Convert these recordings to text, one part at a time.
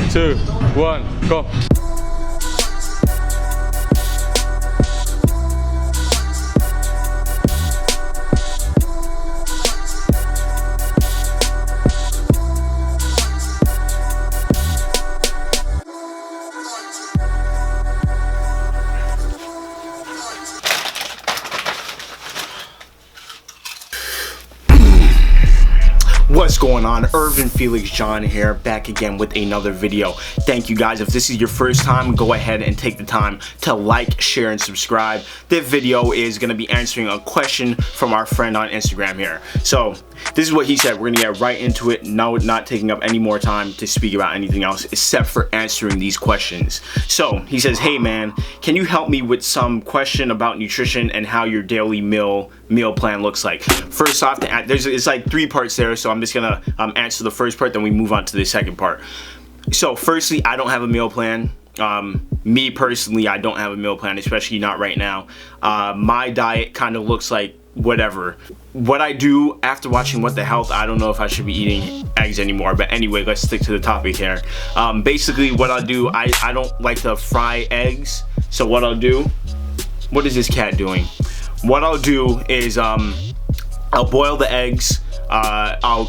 2, 1, go. What's going on? Irvin Felix John here, back again with another video. Thank you guys. If this is your first time, go ahead and take the time to like, share, and subscribe. This video is going to be answering a question from our friend on Instagram here. So this is what he said. We're going to get right into it. No, not taking up any more time to speak about anything else except for answering these questions. So he says, hey man, can you help me with some question about nutrition and how your daily meal plan looks like? First off, it's like 3 parts there, so I'm just gonna answer the first part, then we move on to the second part. So firstly, I don't have a meal plan. Me personally, I don't have a meal plan, especially not right now. My diet kind of looks like whatever. What I do after watching What the Health, I don't know if I should be eating eggs anymore, but anyway, let's stick to the topic here. Basically what I'll do, I don't like to fry eggs, so what I'll do, what is this cat doing? What I'll do is I'll boil the eggs. I'll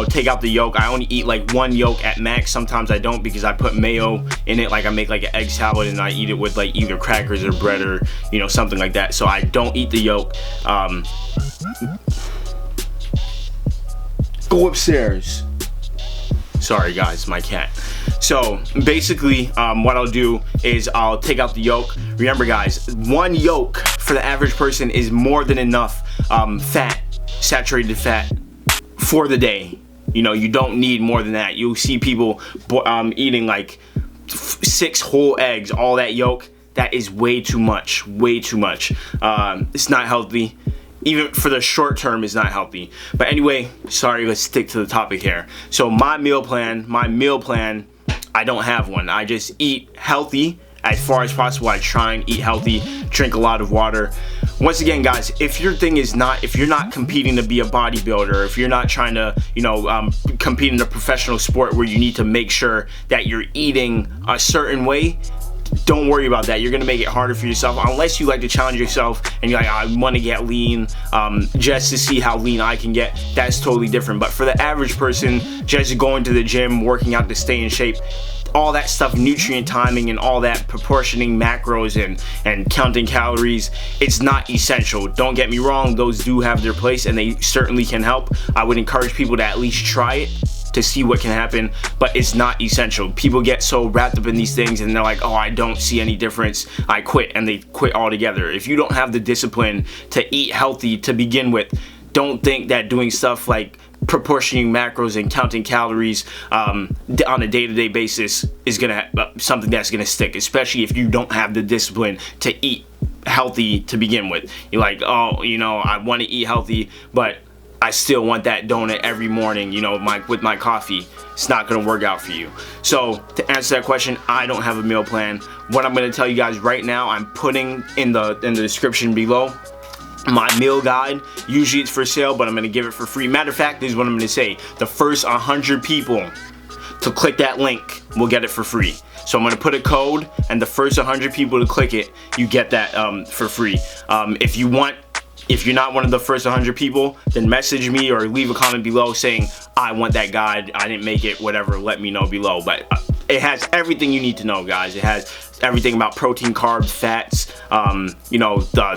take out the yolk. I only eat like 1 yolk at max. Sometimes I don't because I put mayo in it. Like I make like an egg salad and I eat it with like either crackers or bread or something like that. So I don't eat the yolk. Go upstairs. Sorry guys, my cat. So basically what I'll do is I'll take out the yolk. Remember guys, 1 yolk for the average person is more than enough fat, saturated fat for the day. You don't need more than that. You'll see people eating like 6 whole eggs, all that yolk. That is way too much, way too much. It's not healthy. Even for the short term, is not healthy. But anyway, sorry, let's stick to the topic here. So my meal plan, I don't have one. I just eat healthy as far as possible. I try and eat healthy, drink a lot of water. Once again guys, if your thing is not, if you're not competing to be a bodybuilder, if you're not trying to compete in a professional sport where you need to make sure that you're eating a certain way, don't worry about that. You're gonna make it harder for yourself unless you like to challenge yourself and you're like, I want to get lean just to see how lean I can get. That's totally different. But for the average person, just going to the gym, working out to stay in shape, all that stuff, nutrient timing and all that, proportioning macros and counting calories, it's not essential. Don't get me wrong, those do have their place and they certainly can help. I would encourage people to at least try it to see what can happen, but it's not essential. People get so wrapped up in these things and they're like, oh, I don't see any difference, I quit, and they quit altogether. If you don't have the discipline to eat healthy to begin with, don't think that doing stuff like proportioning macros and counting calories on a day-to-day basis is gonna something that's gonna stick, especially if you don't have the discipline to eat healthy to begin with. You're like, oh, I want to eat healthy, but I still want that donut every morning, with my coffee. It's not gonna work out for you. So to answer that question, I don't have a meal plan. What I'm gonna tell you guys right now, I'm putting in the description below my meal guide. Usually it's for sale, but I'm gonna give it for free. Matter of fact, this is what I'm gonna say. The first 100 people to click that link will get it for free. So I'm gonna put a code, and the first 100 people to click it, you get that for free. If you're not one of the first 100 people, then message me or leave a comment below saying, I want that guide, I didn't make it, whatever, let me know below. But it has everything you need to know, guys. It has everything about protein, carbs, fats,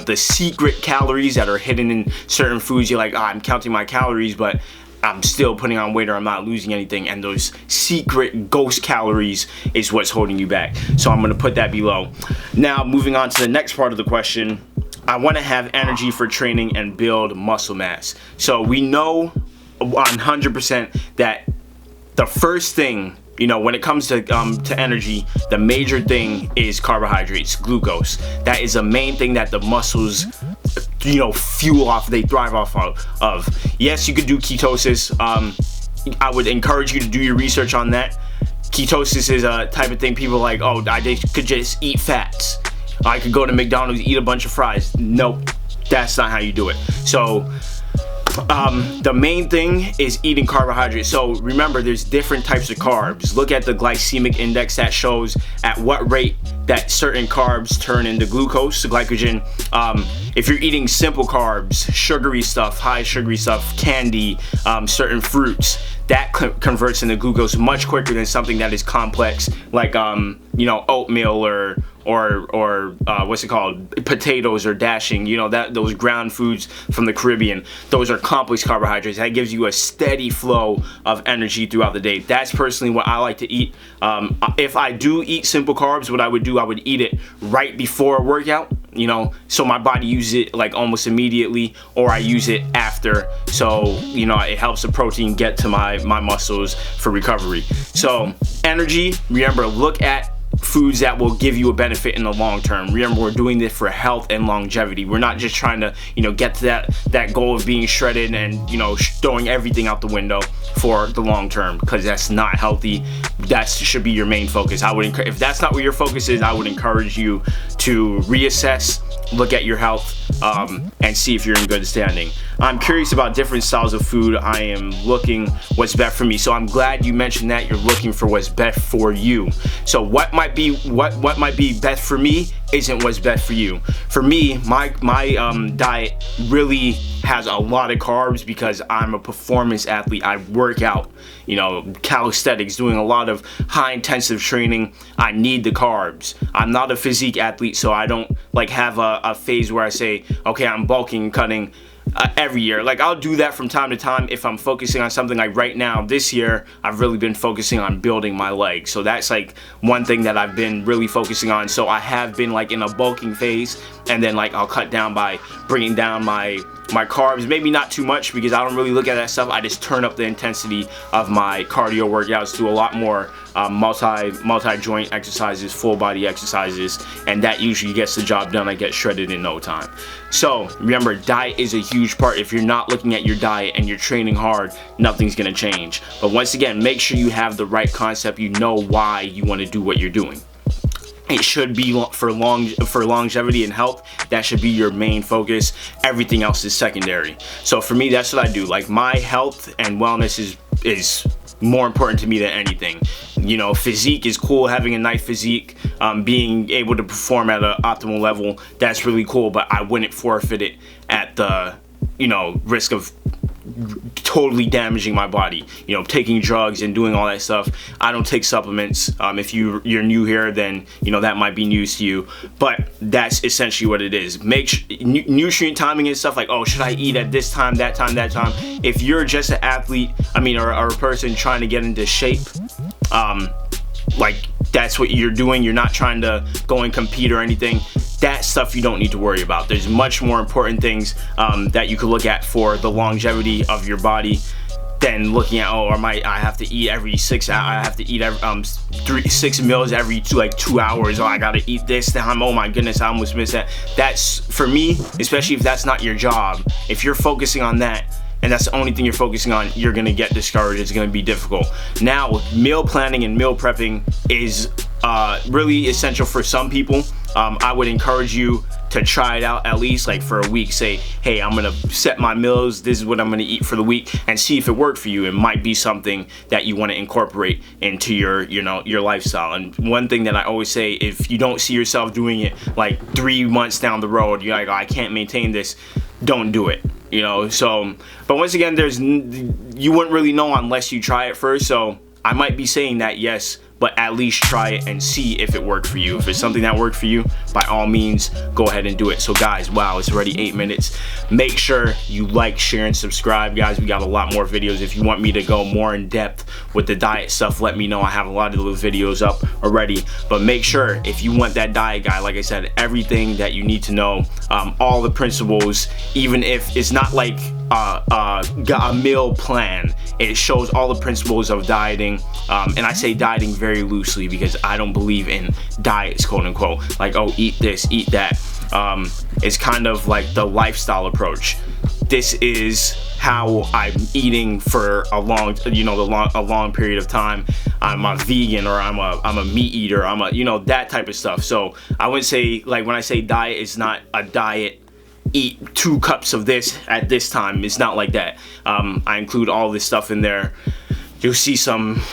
the secret calories that are hidden in certain foods. You're like, I'm counting my calories, but I'm still putting on weight or I'm not losing anything, and those secret ghost calories is what's holding you back. So I'm gonna put that below. Now, moving on to the next part of the question. I want to have energy for training and build muscle mass. So we know 100% that the first thing, when it comes to energy, the major thing is carbohydrates, glucose. That is the main thing that the muscles fuel off, they thrive off of. Yes, you could do ketosis. I would encourage you to do your research on that. Ketosis is a type of thing people are like, oh, I could just eat fats. I could go to McDonald's, eat a bunch of fries. Nope, that's not how you do it. So The main thing is eating carbohydrates. So remember, there's different types of carbs. Look at the glycemic index that shows at what rate that certain carbs turn into glucose, to glycogen. If you're eating simple carbs, sugary stuff, high sugary stuff, candy, certain fruits, that converts into glucose much quicker than something that is complex, like oatmeal or what's it called, potatoes or dashing, those ground foods from the Caribbean. Those are complex carbohydrates. That gives you a steady flow of energy throughout the day. That's personally what I like to eat. If I do eat simple carbs, what I would do, I would eat it right before a workout, so my body uses it like almost immediately, or I use it after, so it helps the protein get to my muscles for recovery. So energy, remember, look at foods that will give you a benefit in the long term. Remember, we're doing this for health and longevity. We're not just trying to get to that goal of being shredded and throwing everything out the window for the long term, because that's not healthy. That should be your main focus. If that's not where your focus is, I would encourage you to reassess, look at your health, and see if you're in good standing. I'm curious about different styles of food. I am looking what's best for me. So I'm glad you mentioned that you're looking for what's best for you. So what might be best for me isn't what's best for you. For me, my diet really has a lot of carbs because I'm a performance athlete. I work out, calisthenics, doing a lot of high intensive training. I need the carbs. I'm not a physique athlete, so I don't have a phase where I say, okay, I'm bulking, cutting every year. I'll do that from time to time if I'm focusing on something. Like right now, this year, I've really been focusing on building my legs. So that's one thing that I've been really focusing on. So I have been in a bulking phase, and then I'll cut down by bringing down my carbs, maybe not too much, because I don't really look at that stuff. I just turn up the intensity of my cardio workouts, do a lot more multi-joint exercises, full body exercises, and that usually gets the job done. I get shredded in no time. So remember, diet is a huge part. If you're not looking at your diet and you're training hard, nothing's gonna change. But once again, make sure you have the right concept. You know why you want to do what you're doing. It should be for longevity and health. That should be your main focus. Everything else is secondary. So for me, that's what I do. My health and wellness is more important to me than anything. Physique is cool, having a nice physique, being able to perform at an optimal level, that's really cool, but I wouldn't forfeit it at the risk of totally damaging my body, taking drugs and doing all that stuff. I don't take supplements. If you're new here, then that might be news to you, but that's essentially what it is. Make nutrient timing and stuff, oh, should I eat at this time, that time, that time? If you're just an athlete, or a person trying to get into shape, that's what you're doing. You're not trying to go and compete or anything. That stuff you don't need to worry about. There's much more important things that you could look at for the longevity of your body than looking at, I have to eat every 6 hours. I have to eat 6 meals every 2 hours. I gotta eat this time. Oh my goodness, I almost missed that. That's, for me, especially if that's not your job, if you're focusing on that and that's the only thing you're focusing on, you're gonna get discouraged. It's gonna be difficult. Now, meal planning and meal prepping is really essential for some people. I would encourage you to try it out at least for a week. Say, hey, I'm gonna set my meals, this is what I'm gonna eat for the week, and see if it worked for you. It might be something that you want to incorporate into your lifestyle. And one thing that I always say, if you don't see yourself doing it 3 months down the road, you're I can't maintain this, don't do it. So, but once again, you wouldn't really know unless you try it first. So I might be saying that, yes, but at least try it and see if it worked for you. If it's something that worked for you, by all means, go ahead and do it. So guys, wow, it's already 8 minutes. Make sure you like, share, and subscribe, guys. We got a lot more videos. If you want me to go more in depth with the diet stuff, let me know. I have a lot of those videos up already. But make sure, if you want that diet guide, like I said, everything that you need to know, all the principles, even if it's not a meal plan, it shows all the principles of dieting. And I say dieting very loosely because I don't believe in diets, quote unquote, oh, eat this, eat that. It's kind of the lifestyle approach. This is how I'm eating for a long period of time. I'm a vegan, or I'm a meat eater. I'm a that type of stuff. So I would say, when I say diet, it's not a diet eat 2 cups of this at this time. It's not like that. I include all this stuff in there. You'll see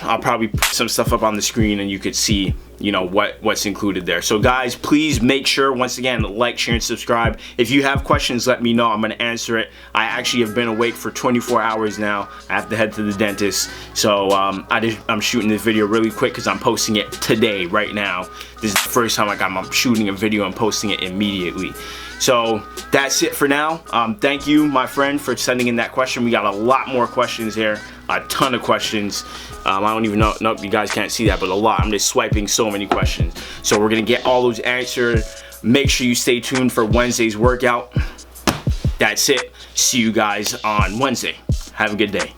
I'll probably put some stuff up on the screen and you could see, you know, what's included there. So guys, please make sure, once again, like, share, and subscribe. If you have questions, let me know. I'm gonna answer it. I actually have been awake for 24 hours now. I have to head to the dentist. So I'm shooting this video really quick because I'm posting it today, right now. This is the first time I'm shooting a video and posting it immediately. So that's it for now. Thank you, my friend, for sending in that question. We got a lot more questions here, a ton of questions. I don't even know, nope, you guys can't see that, but a lot. I'm just swiping so many questions. So we're gonna get all those answered. Make sure you stay tuned for Wednesday's workout. That's it. See you guys on Wednesday. Have a good day.